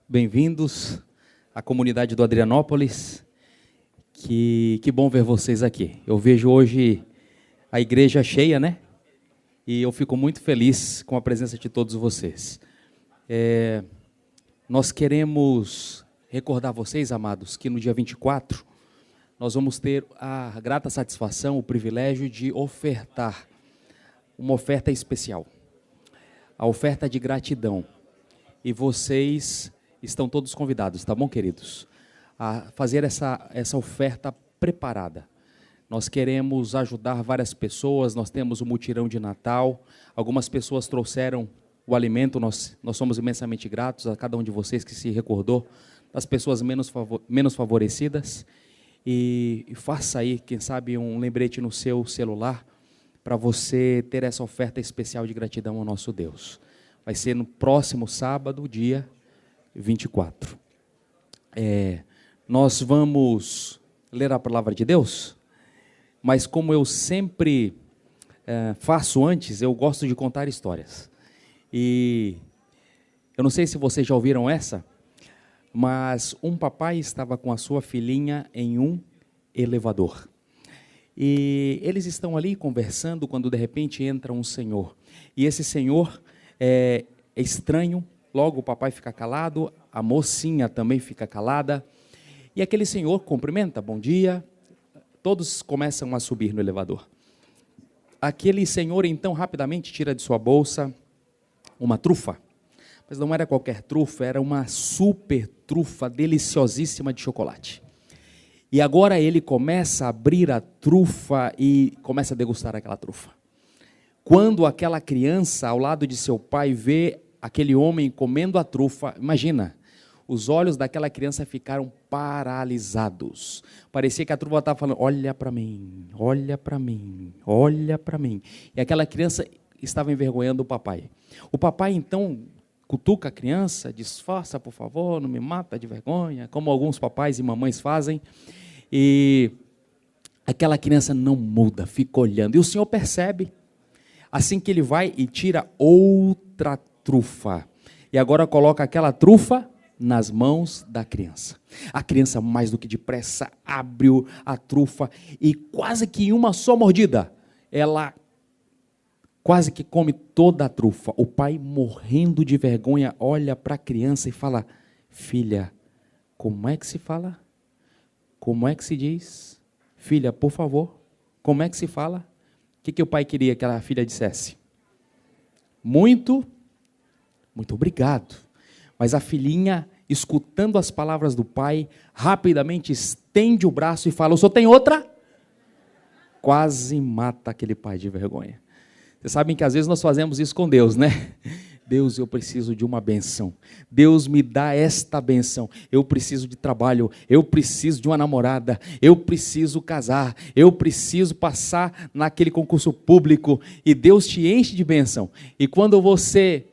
Bem-vindos à comunidade do Adrianópolis. Que bom ver vocês aqui. Eu vejo hoje a igreja cheia, né? E eu fico muito feliz com a presença de todos vocês. Nós queremos recordar vocês, amados, que no dia 24 nós vamos ter a grata satisfação, o privilégio de ofertar uma oferta especial. A oferta de gratidão. E vocês estão todos convidados, tá bom, queridos? A fazer essa oferta preparada. Nós queremos ajudar várias pessoas, nós temos o mutirão de Natal, algumas pessoas trouxeram o alimento, nós somos imensamente gratos a cada um de vocês que se recordou das pessoas menos favorecidas. E faça aí, quem sabe, um lembrete no seu celular para você ter essa oferta especial de gratidão ao nosso Deus. Vai ser no próximo sábado, dia 24. Nós vamos ler a palavra de Deus, mas como eu sempre faço antes, eu gosto de contar histórias. E eu não sei se vocês já ouviram essa, mas um papai estava com a sua filhinha em um elevador. E eles estão ali conversando quando de repente entra um senhor. E esse senhor é estranho. Logo o papai fica calado, a mocinha também fica calada, e aquele senhor cumprimenta, bom dia, todos começam a subir no elevador. Aquele senhor então rapidamente tira de sua bolsa uma trufa, mas não era qualquer trufa, era uma super trufa deliciosíssima de chocolate. E agora ele começa a abrir a trufa e começa a degustar aquela trufa. Quando aquela criança ao lado de seu pai vê aquele homem comendo a trufa, imagina, os olhos daquela criança ficaram paralisados. Parecia que a trufa estava falando, olha para mim, olha para mim, olha para mim. E aquela criança estava envergonhando o papai. O papai então cutuca a criança, disfarça, por favor, não me mata de vergonha, como alguns papais e mamães fazem. E aquela criança não muda, fica olhando. E o senhor percebe, assim que ele vai e tira outra trufa. E agora coloca aquela trufa nas mãos da criança. A criança, mais do que depressa, abriu a trufa e quase que em uma só mordida, ela quase que come toda a trufa. O pai, morrendo de vergonha, olha para a criança e fala, filha, como é que se fala? Como é que se diz? Filha, por favor, como é que se fala? O que o pai queria que a filha dissesse? Muito obrigado. Mas a filhinha, escutando as palavras do pai, rapidamente estende o braço e fala, o senhor tem outra? Quase mata aquele pai de vergonha. Vocês sabem que às vezes nós fazemos isso com Deus, né? Deus, eu preciso de uma benção. Deus, me dá esta benção. Eu preciso de trabalho, eu preciso de uma namorada, eu preciso casar, eu preciso passar naquele concurso público. E Deus te enche de benção. E quando você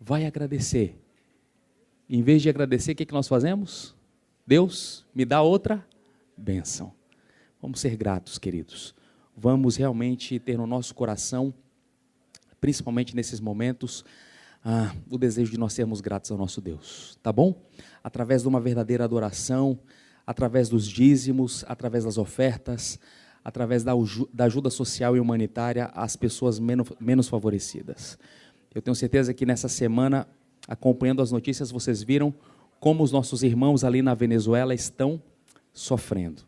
vai agradecer, em vez de agradecer, o que nós fazemos? Deus, me dá outra benção. Vamos ser gratos, queridos. Vamos realmente ter no nosso coração, principalmente nesses momentos, o desejo de nós sermos gratos ao nosso Deus, tá bom? Através de uma verdadeira adoração, através dos dízimos, através das ofertas, através da ajuda social e humanitária às pessoas menos favorecidas. Eu tenho certeza que nessa semana, acompanhando as notícias, vocês viram como os nossos irmãos ali na Venezuela estão sofrendo.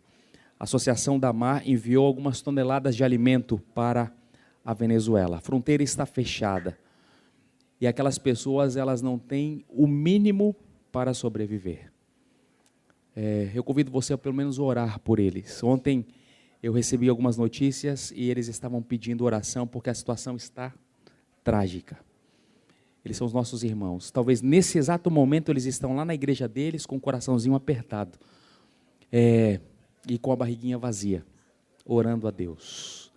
A Associação da Mar enviou algumas toneladas de alimento para a Venezuela. A fronteira está fechada. E aquelas pessoas, elas não têm o mínimo para sobreviver. Eu convido você a pelo menos orar por eles. Ontem eu recebi algumas notícias e eles estavam pedindo oração porque a situação está trágica. Eles são os nossos irmãos. Talvez nesse exato momento eles estão lá na igreja deles com o coraçãozinho apertado. E com a barriguinha vazia, orando a Deus.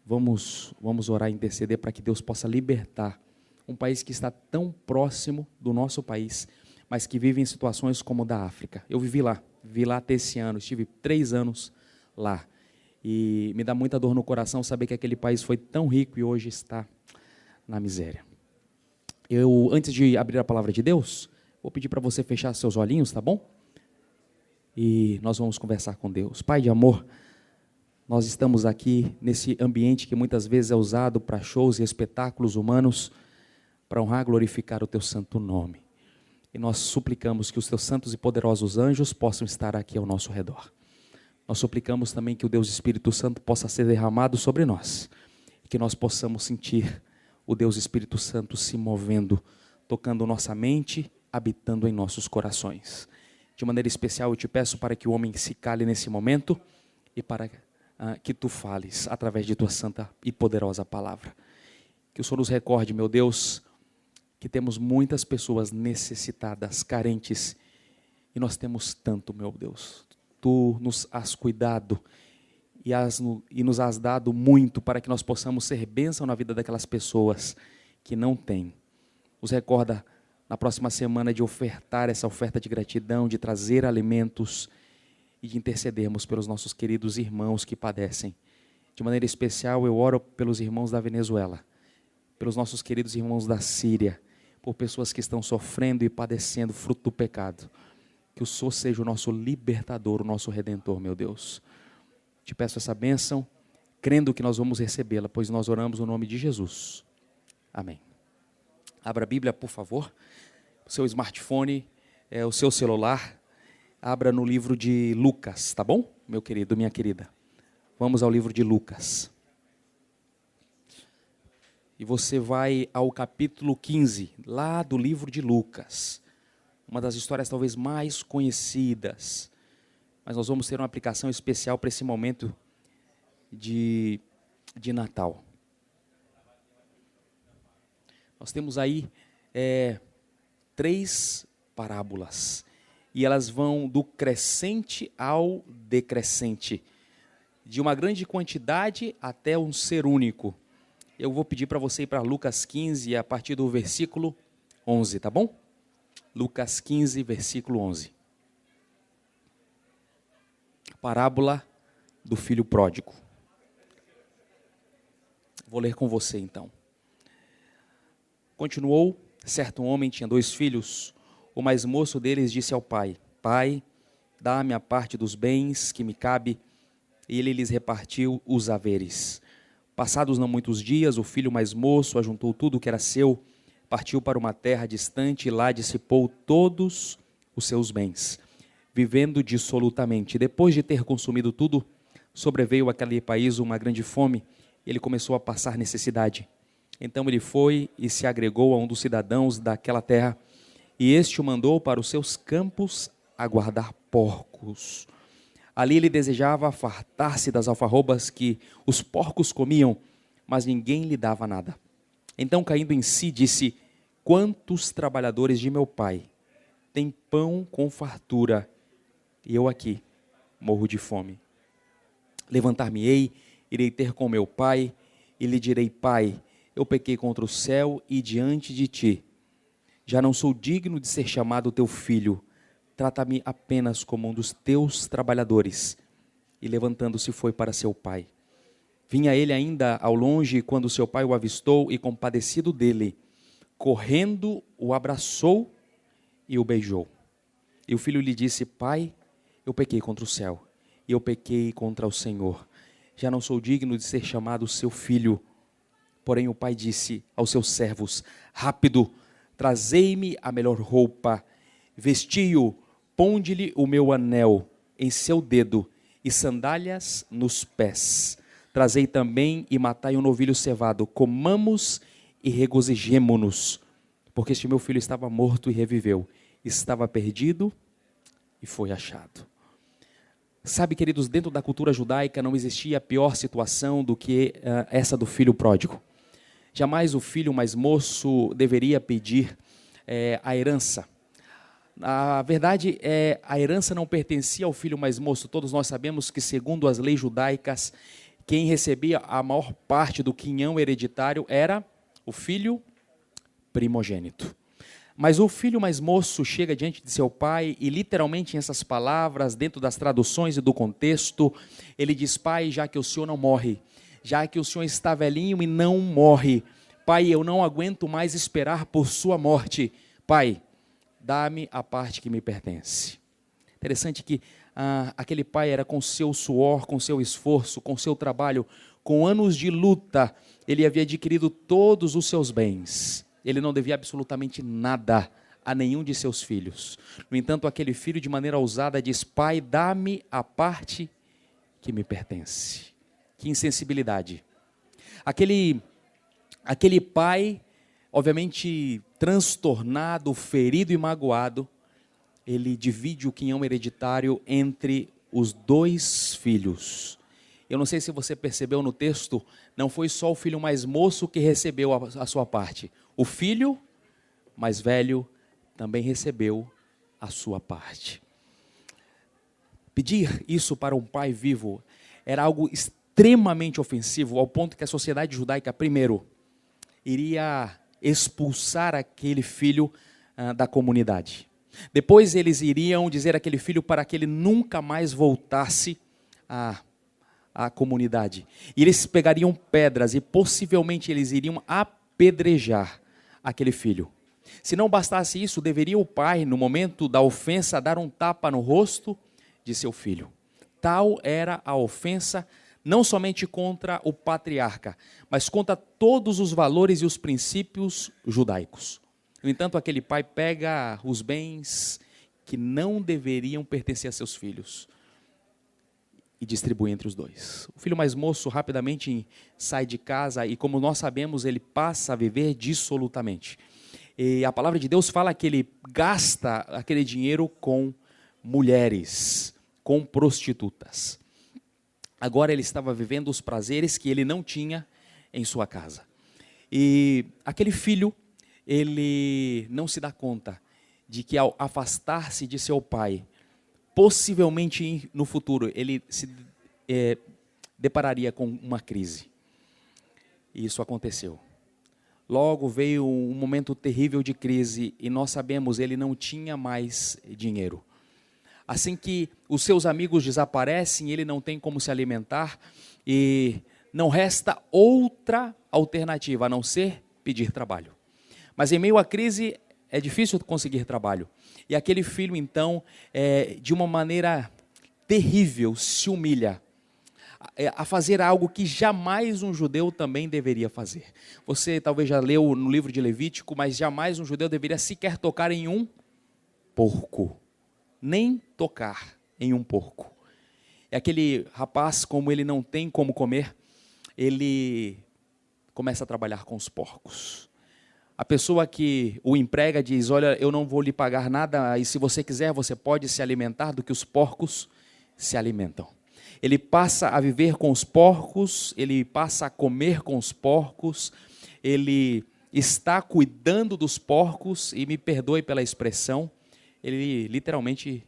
Vamos orar e interceder para que Deus possa libertar um país que está tão próximo do nosso país, mas que vive em situações como o da África. Eu vivi lá até esse ano, estive 3 anos lá. E me dá muita dor no coração saber que aquele país foi tão rico e hoje está na miséria. Antes de abrir a palavra de Deus, Vou pedir para você fechar seus olhinhos, tá bom? E nós vamos conversar com Deus. Pai de amor, nós estamos aqui nesse ambiente que muitas vezes é usado para shows e espetáculos humanos, para honrar e glorificar o teu santo nome. E nós suplicamos que os teus santos e poderosos anjos possam estar aqui ao nosso redor. Nós suplicamos também que o Deus Espírito Santo possa ser derramado sobre nós, e que nós possamos sentir o Deus Espírito Santo se movendo, tocando nossa mente, habitando em nossos corações. De maneira especial eu te peço para que o homem se cale nesse momento e para que tu fales através de tua santa e poderosa palavra. Que o Senhor nos recorde, meu Deus, que temos muitas pessoas necessitadas, carentes, e nós temos tanto, meu Deus. Tu nos has cuidado e nos has dado muito para que nós possamos ser bênção na vida daquelas pessoas que não têm. Nos recorda na próxima semana de ofertar essa oferta de gratidão, de trazer alimentos e de intercedermos pelos nossos queridos irmãos que padecem. De maneira especial eu oro pelos irmãos da Venezuela, pelos nossos queridos irmãos da Síria, por pessoas que estão sofrendo e padecendo fruto do pecado. Que o Senhor seja o nosso libertador, o nosso redentor, meu Deus. Te peço essa bênção, crendo que nós vamos recebê-la, pois nós oramos no nome de Jesus. Amém. Abra a Bíblia, por favor. O seu smartphone, o seu celular. Abra no livro de Lucas, tá bom? Meu querido, minha querida. Vamos ao livro de Lucas. E você vai ao capítulo 15, lá do livro de Lucas. Uma das histórias talvez mais conhecidas. Mas nós vamos ter uma aplicação especial para esse momento de Natal. Nós temos aí 3 parábolas. E elas vão do crescente ao decrescente. De uma grande quantidade até um ser único. Eu vou pedir para você ir para Lucas 15, a partir do versículo 11, tá bom? Lucas 15, versículo 11. Parábola do filho pródigo. Vou ler com você então. Continuou, certo homem tinha 2 filhos. O mais moço deles disse ao pai: Pai, dá-me a parte dos bens que me cabe. E ele lhes repartiu os haveres. Passados não muitos dias, o filho mais moço ajuntou tudo o que era seu, partiu para uma terra distante e lá dissipou todos os seus bens, vivendo dissolutamente. Depois de ter consumido tudo, sobreveio àquele país uma grande fome, e ele começou a passar necessidade. Então ele foi e se agregou a um dos cidadãos daquela terra, e este o mandou para os seus campos a guardar porcos. Ali ele desejava fartar-se das alfarrobas que os porcos comiam, mas ninguém lhe dava nada. Então, caindo em si, disse: Quantos trabalhadores de meu pai têm pão com fartura, e eu aqui morro de fome. Levantar-me-ei, irei ter com meu pai, e lhe direi: Pai, eu pequei contra o céu e diante de ti. Já não sou digno de ser chamado teu filho. Trata-me apenas como um dos teus trabalhadores. E levantando-se foi para seu pai. Vinha ele ainda ao longe, quando seu pai o avistou e, compadecido dele, correndo, o abraçou e o beijou. E o filho lhe disse: Pai, eu pequei contra o céu, e eu pequei contra o Senhor. Já não sou digno de ser chamado seu filho. Porém o pai disse aos seus servos: Rápido, trazei-me a melhor roupa, vesti-o, ponde-lhe o meu anel em seu dedo e sandálias nos pés. Trazei também e matai um novilho cevado, comamos e regozijemo-nos, porque este meu filho estava morto e reviveu, estava perdido e foi achado. Sabe, queridos, dentro da cultura judaica não existia pior situação do que essa do filho pródigo. Jamais o filho mais moço deveria pedir a herança. A verdade é, a herança não pertencia ao filho mais moço. Todos nós sabemos que, segundo as leis judaicas, quem recebia a maior parte do quinhão hereditário era o filho primogênito. Mas o filho mais moço chega diante de seu pai e, literalmente, em essas palavras, dentro das traduções e do contexto, ele diz: Pai, já que o senhor não morre, já que o senhor está velhinho e não morre, Pai, eu não aguento mais esperar por sua morte. Pai, dá-me a parte que me pertence. Interessante que aquele pai era com seu suor, com seu esforço, com seu trabalho, com anos de luta, ele havia adquirido todos os seus bens. Ele não devia absolutamente nada a nenhum de seus filhos. No entanto, aquele filho, de maneira ousada, diz: pai, dá-me a parte que me pertence. Que insensibilidade. Aquele pai, obviamente transtornado, ferido e magoado, ele divide o quinhão hereditário entre os dois filhos. Eu não sei se você percebeu no texto, não foi só o filho mais moço que recebeu a sua parte. O filho mais velho também recebeu a sua parte. Pedir isso para um pai vivo era algo extremamente ofensivo, ao ponto que a sociedade judaica, primeiro, iria expulsar aquele filho da comunidade. Depois eles iriam dizer àquele filho para que ele nunca mais voltasse à comunidade. E eles pegariam pedras e possivelmente eles iriam apedrejar aquele filho. Se não bastasse isso, deveria o pai, no momento da ofensa, dar um tapa no rosto de seu filho. Tal era a ofensa, não somente contra o patriarca, mas contra todos os valores e os princípios judaicos. No entanto, aquele pai pega os bens que não deveriam pertencer a seus filhos e distribui entre os dois. O filho mais moço rapidamente sai de casa e, como nós sabemos, ele passa a viver dissolutamente. E a palavra de Deus fala que ele gasta aquele dinheiro com mulheres, com prostitutas. Agora ele estava vivendo os prazeres que ele não tinha em sua casa. E aquele filho, ele não se dá conta de que ao afastar-se de seu pai, possivelmente no futuro, ele se depararia com uma crise. E isso aconteceu. Logo veio um momento terrível de crise e nós sabemos, ele não tinha mais dinheiro. Assim que os seus amigos desaparecem, ele não tem como se alimentar e não resta outra alternativa a não ser pedir trabalho. Mas em meio à crise é difícil conseguir trabalho. E aquele filho então, de uma maneira terrível, se humilha a fazer algo que jamais um judeu também deveria fazer. Você talvez já leu no livro de Levítico, mas jamais um judeu deveria sequer tocar em um porco. Nem tocar em um porco. E aquele rapaz, como ele não tem como comer, ele começa a trabalhar com os porcos. A pessoa que o emprega diz: olha, eu não vou lhe pagar nada, e se você quiser, você pode se alimentar do que os porcos se alimentam. Ele passa a viver com os porcos, ele passa a comer com os porcos, ele está cuidando dos porcos, e me perdoe pela expressão, ele literalmente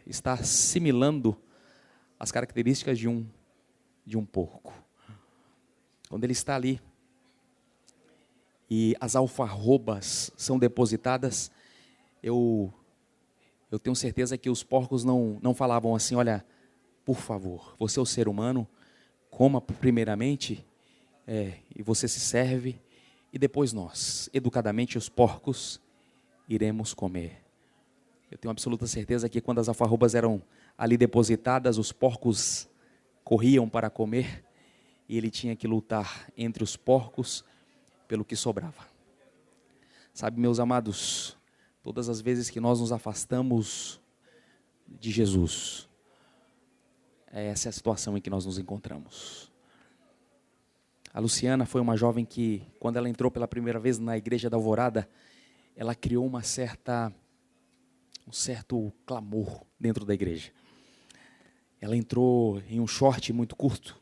está assimilando as características de um porco. Quando ele está ali e as alfarrobas são depositadas, eu tenho certeza que os porcos não falavam assim: olha, por favor, você é o ser humano, coma primeiramente, e você se serve, e depois nós, educadamente, os porcos, iremos comer. Eu tenho absoluta certeza que quando as alfarrobas eram ali depositadas, os porcos corriam para comer, e ele tinha que lutar entre os porcos pelo que sobrava. Sabe, meus amados, todas as vezes que nós nos afastamos de Jesus, essa é a situação em que nós nos encontramos. A Luciana foi uma jovem que, quando ela entrou pela primeira vez na igreja da Alvorada, ela criou um certo clamor dentro da igreja. Ela entrou em um short muito curto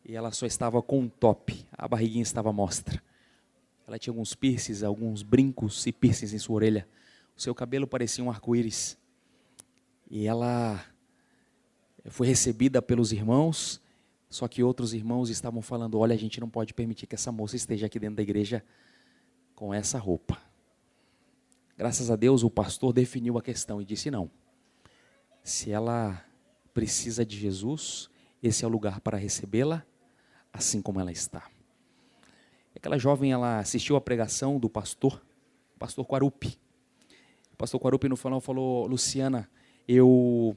e ela só estava com um top, a barriguinha estava à mostra. Ela tinha alguns piercings, alguns brincos e piercings em sua orelha. O seu cabelo parecia um arco-íris. E ela foi recebida pelos irmãos, só que outros irmãos estavam falando: olha, a gente não pode permitir que essa moça esteja aqui dentro da igreja com essa roupa. Graças a Deus, o pastor definiu a questão e disse: não, se ela precisa de Jesus, esse é o lugar para recebê-la, assim como ela está. Aquela jovem, ela assistiu à pregação do pastor Quarupi. pastor Quarupi no final falou: Luciana, eu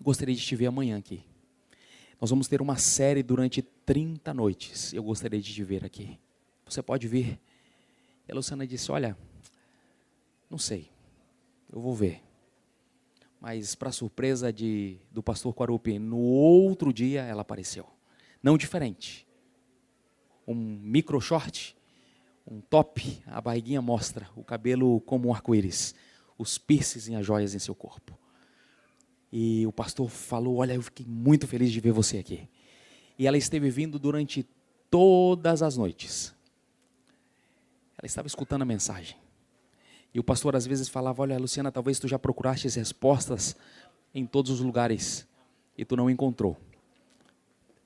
gostaria de te ver amanhã aqui. Nós vamos ter uma série durante 30 noites. Eu gostaria de te ver aqui. Você pode vir? E a Luciana disse: olha, não sei, eu vou ver. Mas, para surpresa do pastor Quarupi, no outro dia ela apareceu. Não diferente. Um micro short, um top, a barriguinha mostra, o cabelo como um arco-íris, os piercings e as joias em seu corpo. E o pastor falou: olha, eu fiquei muito feliz de ver você aqui. E ela esteve vindo durante todas as noites. Ela estava escutando a mensagem. E o pastor às vezes falava: olha, Luciana, talvez tu já procuraste as respostas em todos os lugares e tu não encontrou.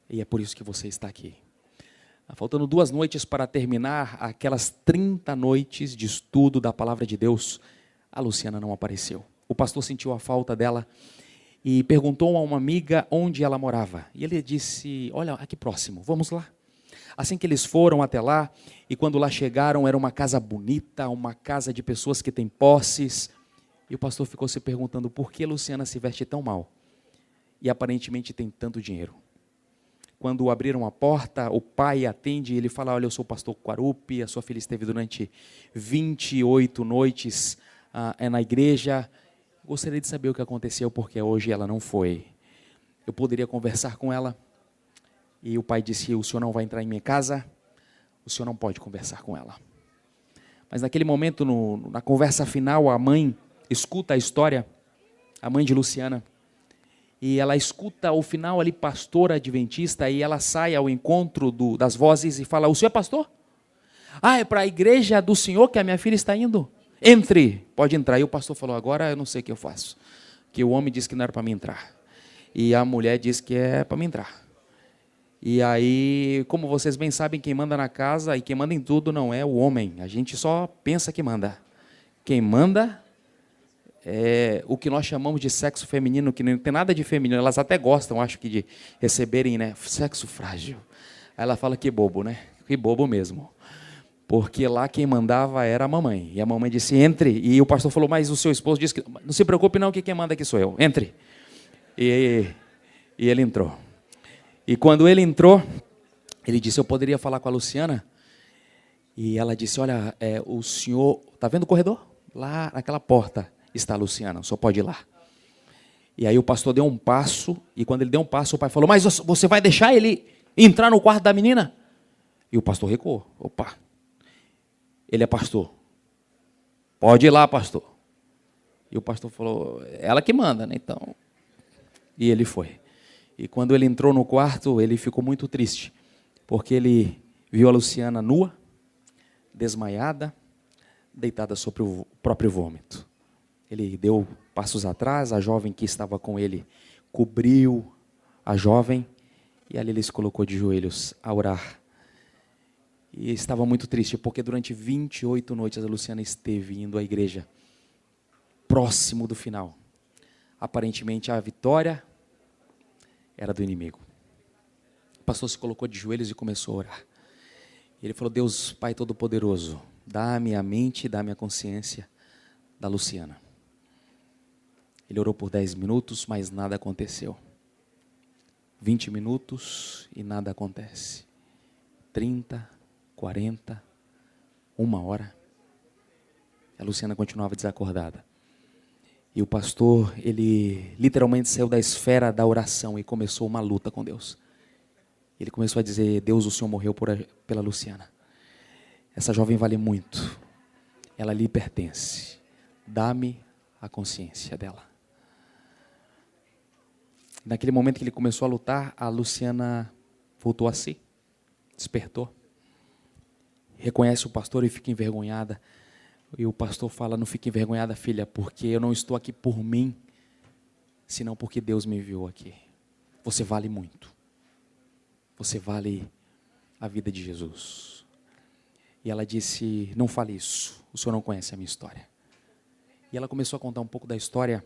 E é por isso que você está aqui. Faltando 2 noites para terminar aquelas 30 noites de estudo da palavra de Deus, a Luciana não apareceu. O pastor sentiu a falta dela e perguntou a uma amiga onde ela morava. E ele disse: olha, aqui próximo, vamos lá. Assim que eles foram até lá, e quando lá chegaram, era uma casa bonita, uma casa de pessoas que têm posses. E o pastor ficou se perguntando por que Luciana se veste tão mal e aparentemente tem tanto dinheiro. Quando abriram a porta, o pai atende e ele fala: olha, eu sou o pastor Quarupi, a sua filha esteve durante 28 noites na igreja. Gostaria de saber o que aconteceu, porque hoje ela não foi. Eu poderia conversar com ela? E o pai disse: o senhor não vai entrar em minha casa, o senhor não pode conversar com ela. Mas naquele momento, na conversa final, a mãe escuta a história, a mãe de Luciana, e ela escuta o final ali, pastora adventista, e ela sai ao encontro das vozes e fala: o senhor é pastor? Ah, é para a igreja do senhor que a minha filha está indo? Entre, pode entrar. E o pastor falou: agora eu não sei o que eu faço, que o homem disse que não era para mim entrar, e a mulher disse que é para mim entrar. E aí, como vocês bem sabem, quem manda na casa e quem manda em tudo não é o homem. A gente só pensa que manda. Quem manda é o que nós chamamos de sexo feminino, que não tem nada de feminino. Elas até gostam, acho que, de receberem, né, sexo frágil. Aí ela fala: que bobo, né? Que bobo mesmo. Porque lá quem mandava era a mamãe. E a mamãe disse: entre. E o pastor falou: mas o seu esposo disse que não se preocupe não, que quem manda aqui sou eu. Entre. E ele entrou. E quando ele entrou, ele disse: eu poderia falar com a Luciana? E ela disse: olha, o senhor, está vendo o corredor? Lá naquela porta está a Luciana, o senhor pode ir lá. E aí o pastor deu um passo, e quando ele deu um passo, o pai falou: mas você vai deixar ele entrar no quarto da menina? E o pastor recuou. Opa, ele é pastor. Pode ir lá, pastor. E o pastor falou: ela que manda, né? Então. E ele foi. E quando ele entrou no quarto, ele ficou muito triste, porque ele viu a Luciana nua, desmaiada, deitada sobre o próprio vômito. Ele deu passos atrás, a jovem que estava com ele cobriu a jovem, e ali ele se colocou de joelhos a orar. E estava muito triste, porque durante 28 noites a Luciana esteve indo à igreja, próximo do final. Aparentemente a vitória era do inimigo. O pastor se colocou de joelhos e começou a orar. Ele falou: Deus Pai Todo-Poderoso, dá-me a mente e dá-me a consciência da Luciana. Ele orou por 10 minutos, mas nada aconteceu. 20 minutos e nada acontece. 30, 40, 1 hora. A Luciana continuava desacordada. E o pastor, ele literalmente saiu da esfera da oração e começou uma luta com Deus. Ele começou a dizer: Deus, o Senhor morreu pela Luciana. Essa jovem vale muito. Ela lhe pertence. Dá-me a consciência dela. Naquele momento que ele começou a lutar, a Luciana voltou a si. Despertou. Reconhece o pastor e fica envergonhada. E o pastor fala: não fique envergonhada, filha, porque eu não estou aqui por mim, senão porque Deus me enviou aqui. Você vale muito. Você vale a vida de Jesus. E ela disse: não fale isso, o senhor não conhece a minha história. E ela começou a contar um pouco da história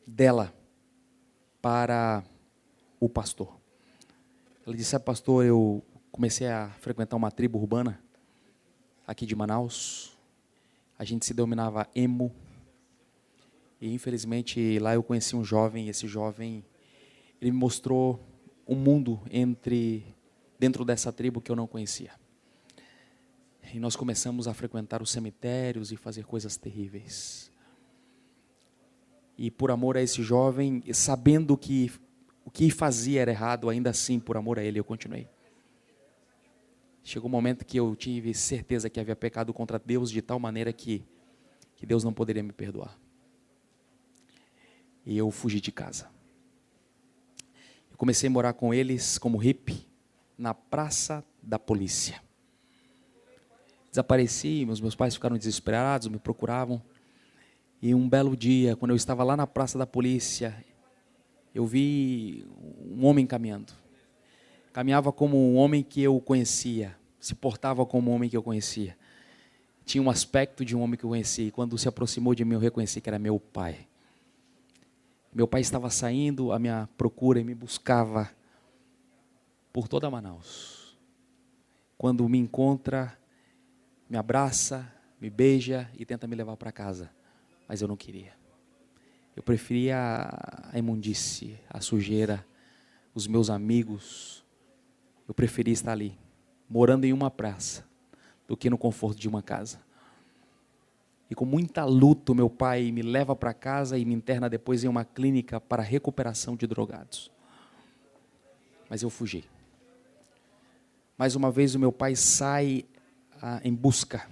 dela para o pastor. Ela disse: sabe, pastor, eu comecei a frequentar uma tribo urbana aqui de Manaus. A gente se denominava emo. E infelizmente lá eu conheci um jovem, e esse jovem, ele me mostrou um mundo dentro dessa tribo que eu não conhecia. E nós começamos a frequentar os cemitérios e fazer coisas terríveis. E por amor a esse jovem, sabendo que o que fazia era errado, ainda assim, por amor a ele, eu continuei. Chegou um momento que eu tive certeza que havia pecado contra Deus de tal maneira que Deus não poderia me perdoar. E eu fugi de casa. Eu comecei a morar com eles como hippie na Praça da Polícia. Desapareci, meus pais ficaram desesperados, me procuravam. E um belo dia, quando eu estava lá na Praça da Polícia, eu vi um homem caminhando. Caminhava como um homem que eu conhecia, se portava como um homem que eu conhecia. Tinha um aspecto de um homem que eu conhecia. E quando se aproximou de mim, eu reconheci que era meu pai. Meu pai estava saindo à minha procura e me buscava por toda Manaus. Quando me encontra, me abraça, me beija e tenta me levar para casa. Mas eu não queria. Eu preferia a imundície, a sujeira, os meus amigos. Eu preferia estar ali, morando em uma praça, do que no conforto de uma casa. E com muita luta, meu pai me leva para casa e me interna depois em uma clínica para recuperação de drogados. Mas eu fugi. Mais uma vez o meu pai sai em busca.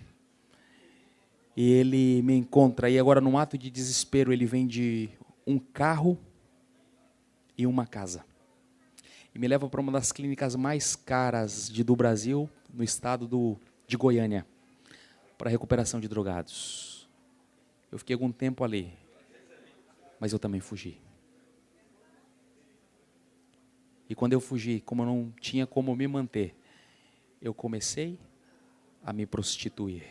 E ele me encontra, e agora num ato de desespero, ele vende um carro e uma casa. E me leva para uma das clínicas mais caras do Brasil, no estado de Goiânia, para recuperação de drogados. Eu fiquei algum tempo ali, mas eu também fugi. E quando eu fugi, como eu não tinha como me manter, eu comecei a me prostituir.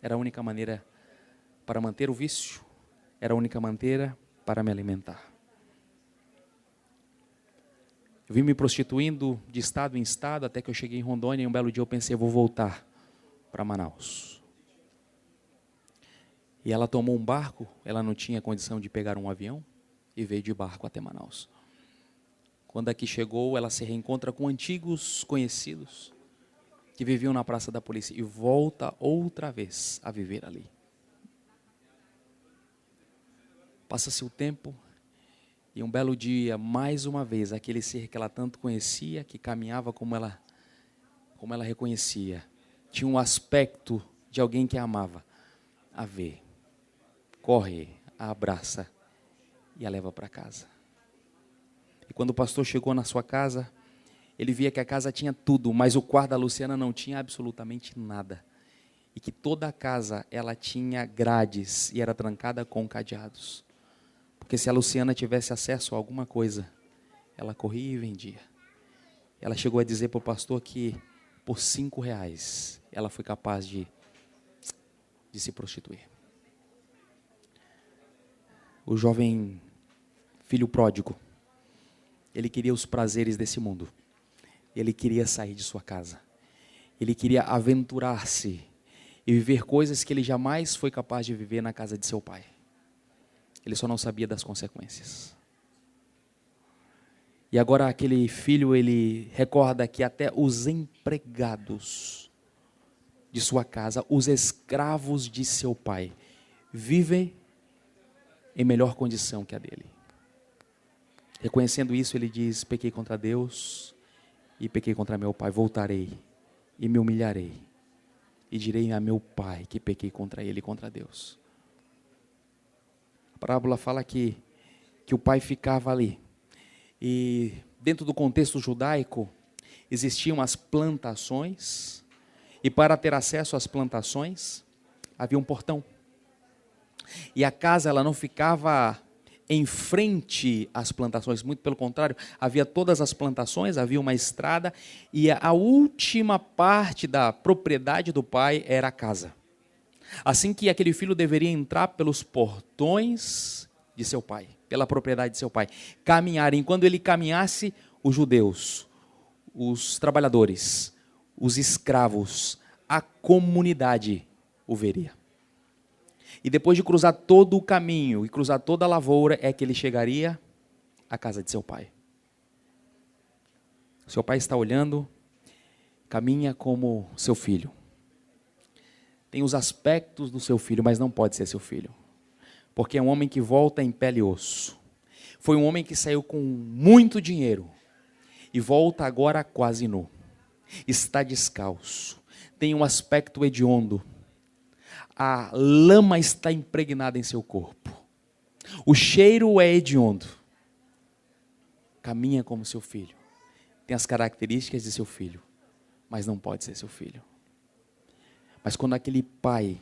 Era a única maneira para manter o vício, era a única maneira para me alimentar. Eu vim me prostituindo de estado em estado, até que eu cheguei em Rondônia, e um belo dia eu pensei, eu vou voltar para Manaus. E ela tomou um barco, ela não tinha condição de pegar um avião, e veio de barco até Manaus. Quando aqui chegou, ela se reencontra com antigos conhecidos, que viviam na Praça da Polícia, e volta outra vez a viver ali. Passa-se o tempo, e um belo dia, mais uma vez, aquele ser que ela tanto conhecia, que caminhava como ela reconhecia, tinha um aspecto de alguém que a amava, a vê, corre, a abraça e a leva para casa. E quando o pastor chegou na sua casa, ele via que a casa tinha tudo, mas o quarto da Luciana não tinha absolutamente nada. E que toda a casa, ela tinha grades e era trancada com cadeados. Porque se a Luciana tivesse acesso a alguma coisa, ela corria e vendia. Ela chegou a dizer para o pastor que por R$5 ela foi capaz de se prostituir. O jovem filho pródigo, ele queria os prazeres desse mundo. Ele queria sair de sua casa. Ele queria aventurar-se e viver coisas que ele jamais foi capaz de viver na casa de seu pai. Ele só não sabia das consequências. E agora aquele filho, ele recorda que até os empregados de sua casa, os escravos de seu pai, vivem em melhor condição que a dele. Reconhecendo isso, ele diz, pequei contra Deus e pequei contra meu pai, voltarei e me humilharei e direi a meu pai que pequei contra ele e contra Deus. A parábola fala que o pai ficava ali, e dentro do contexto judaico existiam as plantações, e para ter acesso às plantações havia um portão, e a casa ela não ficava em frente às plantações, muito pelo contrário, havia todas as plantações, havia uma estrada, e a última parte da propriedade do pai era a casa. Assim que aquele filho deveria entrar pelos portões de seu pai, pela propriedade de seu pai, caminhar, enquanto ele caminhasse, os judeus, os trabalhadores, os escravos, a comunidade o veria. E depois de cruzar todo o caminho e cruzar toda a lavoura, é que ele chegaria à casa de seu pai. Seu pai está olhando, caminha como seu filho. Tem os aspectos do seu filho, mas não pode ser seu filho. Porque é um homem que volta em pele e osso. Foi um homem que saiu com muito dinheiro e volta agora quase nu. Está descalço, tem um aspecto hediondo. A lama está impregnada em seu corpo. O cheiro é hediondo. Caminha como seu filho. Tem as características de seu filho, mas não pode ser seu filho. Mas quando aquele pai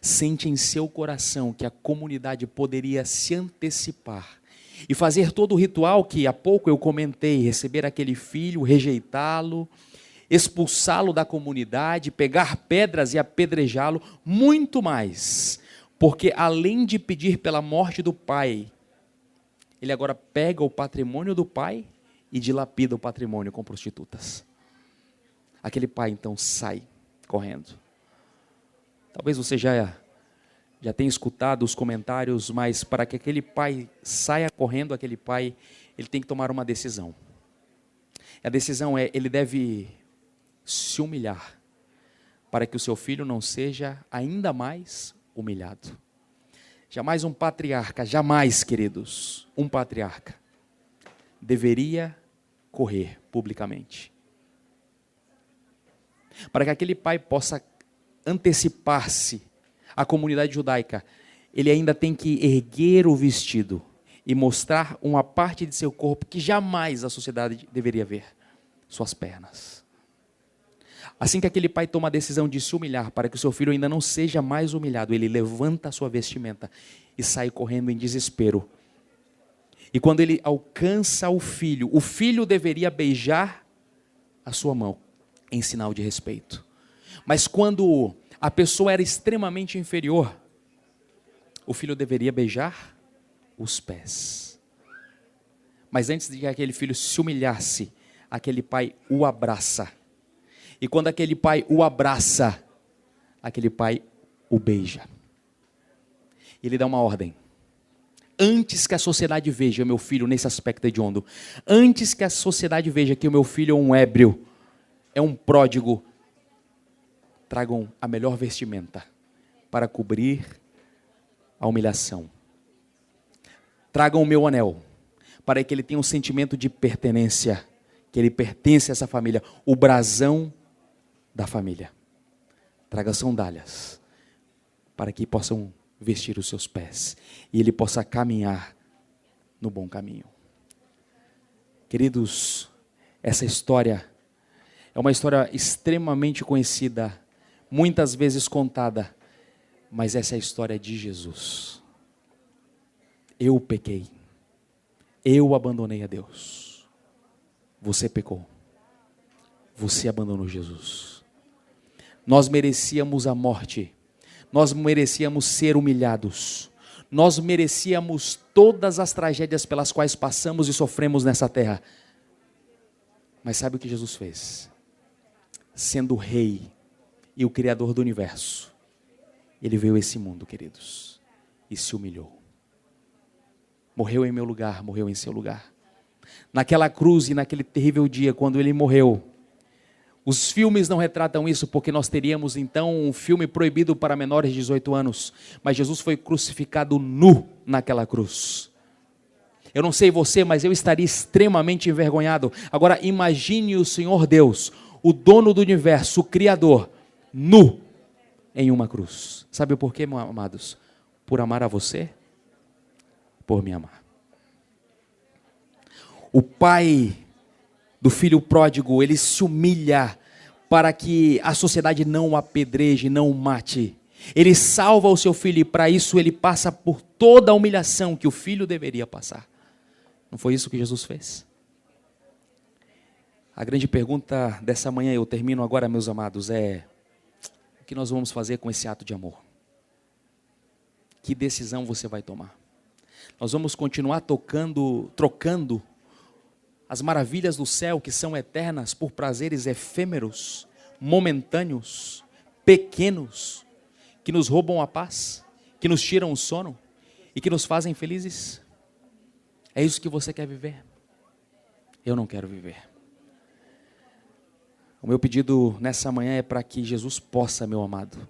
sente em seu coração que a comunidade poderia se antecipar e fazer todo o ritual que há pouco eu comentei, receber aquele filho, rejeitá-lo, expulsá-lo da comunidade, pegar pedras e apedrejá-lo, muito mais, porque além de pedir pela morte do pai, ele agora pega o patrimônio do pai e dilapida o patrimônio com prostitutas. Aquele pai então sai correndo. Talvez você já tenha escutado os comentários, mas para que aquele pai saia correndo, aquele pai, ele tem que tomar uma decisão. A decisão é, ele deve se humilhar, para que o seu filho não seja ainda mais humilhado. Jamais um patriarca, jamais, queridos, um patriarca deveria correr publicamente. Para que aquele pai possa antecipar-se à comunidade judaica, ele ainda tem que erguer o vestido e mostrar uma parte de seu corpo que jamais a sociedade deveria ver, suas pernas. Assim que aquele pai toma a decisão de se humilhar, para que o seu filho ainda não seja mais humilhado, ele levanta a sua vestimenta e sai correndo em desespero. E quando ele alcança o filho deveria beijar a sua mão, em sinal de respeito. Mas quando a pessoa era extremamente inferior, o filho deveria beijar os pés. Mas antes de que aquele filho se humilhasse, aquele pai o abraça. E quando aquele pai o abraça, aquele pai o beija. E ele dá uma ordem. Antes que a sociedade veja meu filho nesse aspecto hediondo, antes que a sociedade veja que o meu filho é um ébrio, é um pródigo, tragam a melhor vestimenta para cobrir a humilhação. Tragam o meu anel, para que ele tenha um sentimento de pertenência, que ele pertence a essa família, o brasão da família. Traga sandálias, para que possam vestir os seus pés, e ele possa caminhar no bom caminho. Queridos, essa história é uma história extremamente conhecida, muitas vezes contada, mas essa é a história de Jesus. Eu pequei, eu abandonei a Deus, você pecou, você abandonou Jesus. Nós merecíamos a morte, nós merecíamos ser humilhados, nós merecíamos todas as tragédias pelas quais passamos e sofremos nessa terra. Mas sabe o que Jesus fez? Sendo o rei e o criador do universo, ele veio a esse mundo, queridos, e se humilhou. Morreu em meu lugar, morreu em seu lugar. Naquela cruz e naquele terrível dia, quando ele morreu, os filmes não retratam isso, porque nós teríamos então um filme proibido para menores de 18 anos. Mas Jesus foi crucificado nu naquela cruz. Eu não sei você, mas eu estaria extremamente envergonhado. Agora imagine o Senhor Deus, o dono do universo, o Criador, nu em uma cruz. Sabe por quê, meus amados? Por amar a você, por me amar. O pai do filho pródigo, ele se humilha para que a sociedade não o apedreje, não o mate. Ele salva o seu filho e para isso ele passa por toda a humilhação que o filho deveria passar. Não foi isso que Jesus fez? A grande pergunta dessa manhã, eu termino agora, meus amados, é: o que nós vamos fazer com esse ato de amor? Que decisão você vai tomar? Nós vamos continuar trocando as maravilhas do céu, que são eternas, por prazeres efêmeros, momentâneos, pequenos, que nos roubam a paz, que nos tiram o sono e que nos fazem felizes? É isso que você quer viver? Eu não quero viver. O meu pedido nessa manhã é para que Jesus possa, meu amado,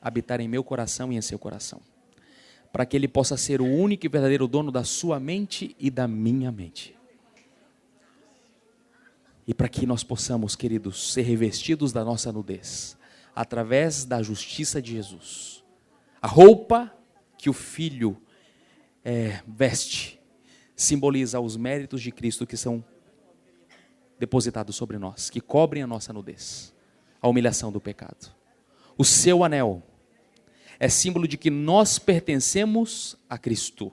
habitar em meu coração e em seu coração. Para que Ele possa ser o único e verdadeiro dono da sua mente e da minha mente. E para que nós possamos, queridos, ser revestidos da nossa nudez, através da justiça de Jesus. A roupa que o Filho veste simboliza os méritos de Cristo que são depositados sobre nós, que cobrem a nossa nudez, a humilhação do pecado. O seu anel é símbolo de que nós pertencemos a Cristo.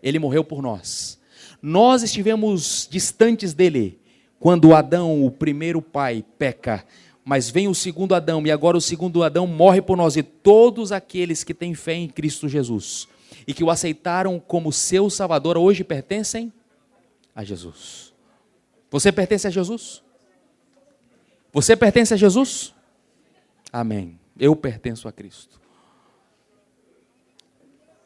Ele morreu por nós. Nós estivemos distantes dele quando Adão, o primeiro pai, peca. Mas vem o segundo Adão e agora o segundo Adão morre por nós. E todos aqueles que têm fé em Cristo Jesus e que o aceitaram como seu Salvador hoje pertencem a Jesus. Você pertence a Jesus? Você pertence a Jesus? Amém. Eu pertenço a Cristo.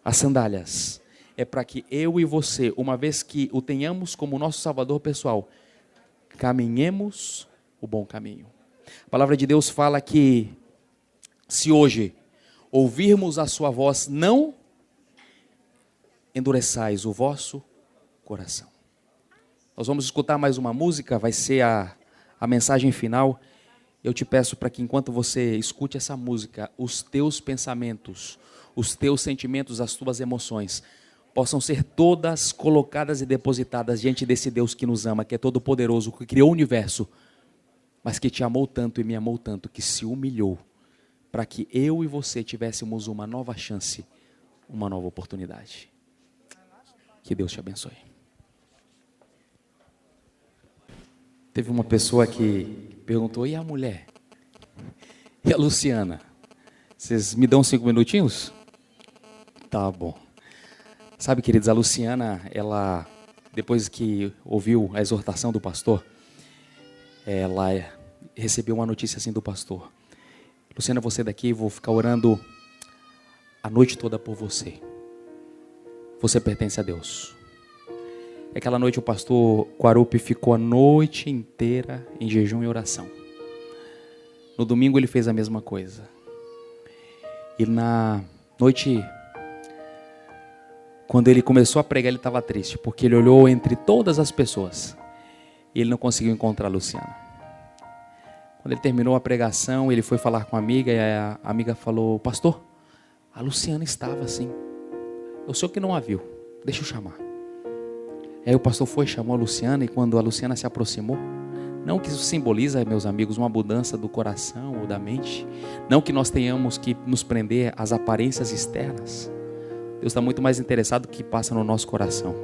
As sandálias é para que eu e você, uma vez que o tenhamos como nosso Salvador pessoal, caminhemos o bom caminho. A palavra de Deus fala que se hoje ouvirmos a sua voz, não endureçais o vosso coração. Nós vamos escutar mais uma música, vai ser a mensagem final. Eu te peço para que enquanto você escute essa música, os teus pensamentos, os teus sentimentos, as tuas emoções, possam ser todas colocadas e depositadas diante desse Deus que nos ama, que é todo poderoso, que criou o universo, mas que te amou tanto e me amou tanto, que se humilhou, para que eu e você tivéssemos uma nova chance, uma nova oportunidade. Que Deus te abençoe. Teve uma pessoa que perguntou, e a mulher? E a Luciana? Vocês me dão 5 minutinhos? Tá bom. Sabe, queridos, a Luciana, ela, depois que ouviu a exortação do pastor, ela recebeu uma notícia assim do pastor. Luciana, você daqui, vou ficar orando a noite toda por você. Você pertence a Deus. E aquela noite o pastor Quarupi ficou a noite inteira em jejum e oração. No domingo ele fez a mesma coisa. E na noite, quando ele começou a pregar, ele estava triste, porque ele olhou entre todas as pessoas e ele não conseguiu encontrar a Luciana. Quando ele terminou a pregação, ele foi falar com a amiga e a amiga falou, pastor, a Luciana estava assim. Eu sei que não a viu, deixa eu chamar. Aí o pastor foi, chamou a Luciana, e quando a Luciana se aproximou, não que isso simboliza, meus amigos, uma mudança do coração ou da mente, não que nós tenhamos que nos prender às aparências externas. Deus está muito mais interessado no que passa no nosso coração.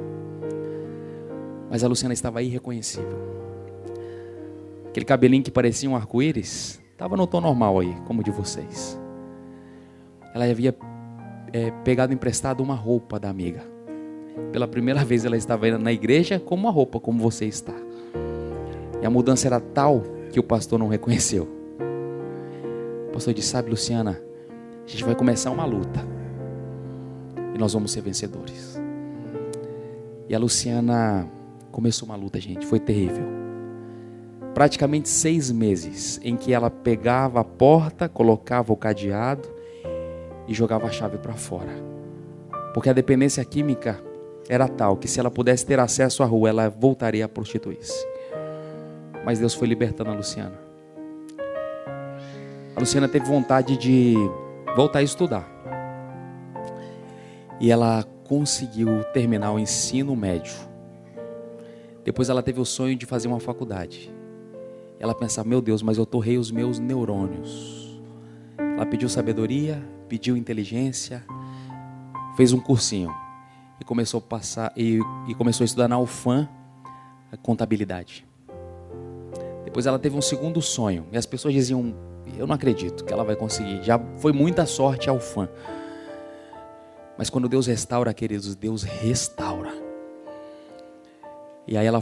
Mas a Luciana estava irreconhecível. Aquele cabelinho que parecia um arco-íris, estava no tom normal aí, como o de vocês. Ela havia pegado emprestado uma roupa da amiga. Pela primeira vez ela estava indo na igreja com uma roupa como você está. E a mudança era tal que o pastor não reconheceu. O pastor disse, sabe, Luciana, a gente vai começar uma luta. E nós vamos ser vencedores. E a Luciana começou uma luta, gente, foi terrível. Praticamente 6 meses em que ela pegava a porta, colocava o cadeado e jogava a chave para fora. Porque a dependência química era tal que se ela pudesse ter acesso à rua, ela voltaria a prostituir-se. Mas Deus foi libertando a Luciana. A Luciana teve vontade de voltar a estudar. E ela conseguiu terminar o ensino médio. Depois ela teve o sonho de fazer uma faculdade. Ela pensava, meu Deus, mas eu torrei os meus neurônios. Ela pediu sabedoria, pediu inteligência, fez um cursinho. E começou a passar e começou a estudar na UFAM a contabilidade. Depois ela teve um segundo sonho. E as pessoas diziam, eu não acredito que ela vai conseguir. Já foi muita sorte a UFAM. Mas quando Deus restaura, queridos, Deus restaura. E aí ela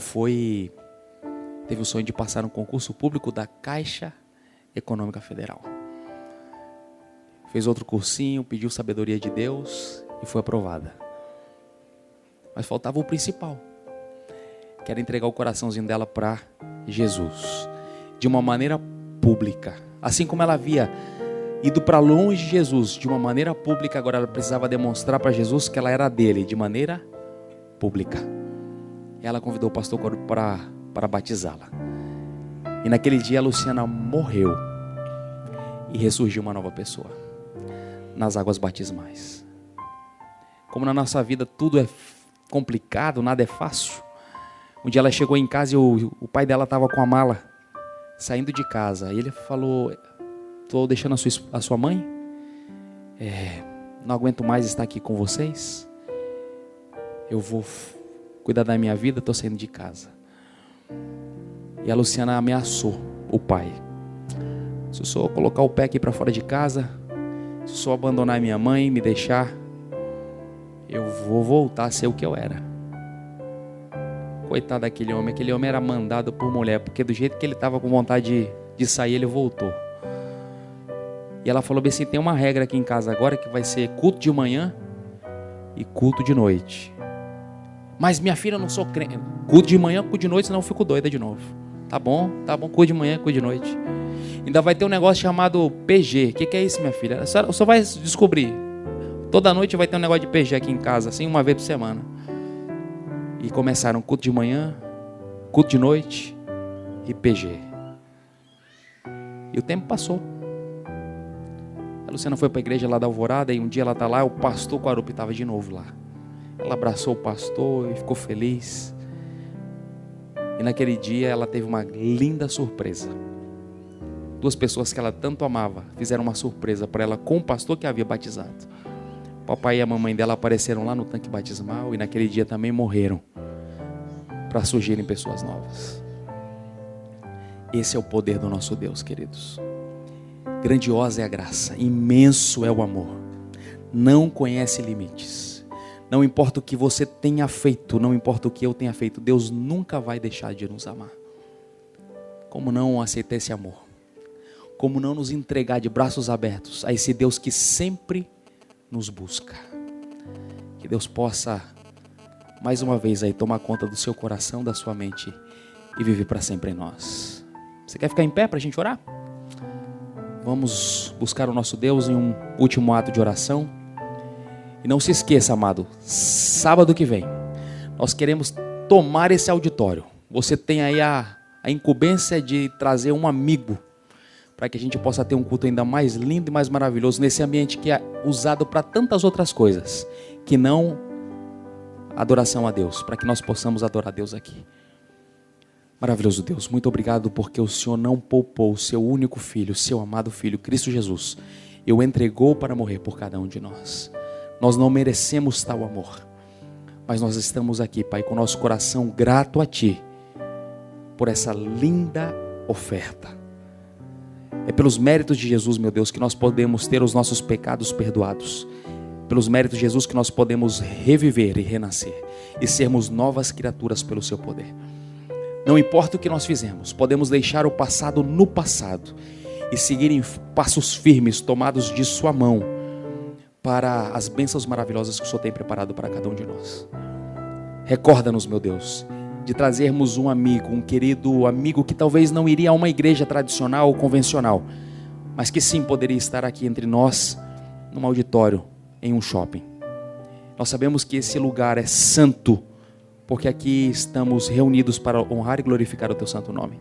teve o sonho de passar um concurso público da Caixa Econômica Federal. fez outro cursinho, pediu sabedoria de Deus e foi aprovada. Mas faltava o principal, que era entregar o coraçãozinho dela para Jesus, de uma maneira pública. Assim como ela havia ido para longe de Jesus de uma maneira pública, agora ela precisava demonstrar para Jesus que ela era dele de maneira pública. E ela convidou o pastor para batizá-la. E naquele dia a Luciana morreu e ressurgiu uma nova pessoa nas águas batismais. Como na nossa vida tudo é complicado, nada é fácil. Um dia ela chegou em casa e o pai dela estava com a mala saindo de casa. E ele falou: estou deixando a sua mãe, não aguento mais estar aqui com vocês, eu vou cuidar da minha vida, estou saindo de casa. E a Luciana ameaçou o pai: se o senhor colocar o pé aqui para fora de casa, se o senhor abandonar minha mãe, me deixar, eu vou voltar a ser o que eu era. Coitado daquele homem, aquele homem era mandado por mulher, porque do jeito que ele estava com vontade de sair, ele voltou. E ela falou bem assim: tem uma regra aqui em casa agora que vai ser culto de manhã e culto de noite. Mas minha filha, eu não sou crente. Culto de manhã, culto de noite, senão eu fico doida de novo. Tá bom, culto de manhã, culto de noite. Ainda vai ter um negócio chamado PG. O que é isso, minha filha? Só vai descobrir. Toda noite vai ter um negócio de PG aqui em casa, assim, uma vez por semana. E começaram culto de manhã, culto de noite e PG. E o tempo passou. A Luciana foi para a igreja lá da Alvorada e um dia ela está lá, o pastor Quarupi estava de novo lá. Ela abraçou o pastor e ficou feliz. E naquele dia ela teve uma linda surpresa. Duas pessoas que ela tanto amava fizeram uma surpresa para ela com o pastor que havia batizado. O papai e a mamãe dela apareceram lá no tanque batismal e naquele dia também morreram, para surgirem pessoas novas. Esse é o poder do nosso Deus, queridos. Grandiosa é a graça, imenso é o amor, não conhece limites. Não importa o que você tenha feito, não importa o que eu tenha feito, Deus nunca vai deixar de nos amar. Como não aceitar esse amor? Como não nos entregar de braços abertos a esse Deus que sempre nos busca? Que Deus possa, mais uma vez, aí tomar conta do seu coração, da sua mente e viver para sempre em nós. Você quer ficar em pé para a gente orar? Vamos buscar o nosso Deus em um último ato de oração. E não se esqueça, amado, sábado que vem, nós queremos tomar esse auditório. Você tem aí a incumbência de trazer um amigo, para que a gente possa ter um culto ainda mais lindo e mais maravilhoso, nesse ambiente que é usado para tantas outras coisas, que não adoração a Deus, para que nós possamos adorar a Deus aqui. Maravilhoso Deus, muito obrigado porque o Senhor não poupou o seu único filho, seu amado filho, Cristo Jesus, e o entregou para morrer por cada um de nós. Nós não merecemos tal amor, mas nós estamos aqui, Pai, com o nosso coração grato a Ti, por essa linda oferta. É pelos méritos de Jesus, meu Deus, que nós podemos ter os nossos pecados perdoados. Pelos méritos de Jesus que nós podemos reviver e renascer e sermos novas criaturas pelo seu poder. Não importa o que nós fizemos, podemos deixar o passado no passado e seguir em passos firmes, tomados de sua mão, para as bênçãos maravilhosas que o Senhor tem preparado para cada um de nós. Recorda-nos, meu Deus, de trazermos um amigo, um querido amigo que talvez não iria a uma igreja tradicional ou convencional, mas que sim poderia estar aqui entre nós, num auditório, em um shopping. Nós sabemos que esse lugar é santo, porque aqui estamos reunidos para honrar e glorificar o Teu santo nome.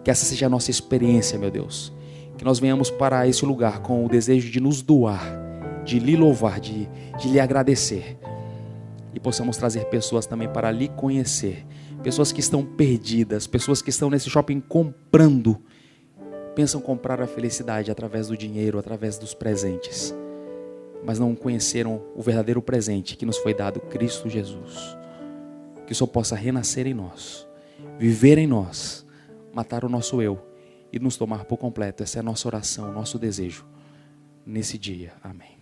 Que essa seja a nossa experiência, meu Deus. Que nós venhamos para esse lugar com o desejo de nos doar, de lhe louvar, de lhe agradecer. E possamos trazer pessoas também para lhe conhecer. Pessoas que estão perdidas, pessoas que estão nesse shopping comprando. Pensam comprar a felicidade através do dinheiro, através dos presentes. Mas não conheceram o verdadeiro presente que nos foi dado, Cristo Jesus. Que o Senhor possa renascer em nós, viver em nós, matar o nosso eu e nos tomar por completo. Essa é a nossa oração, o nosso desejo nesse dia. Amém.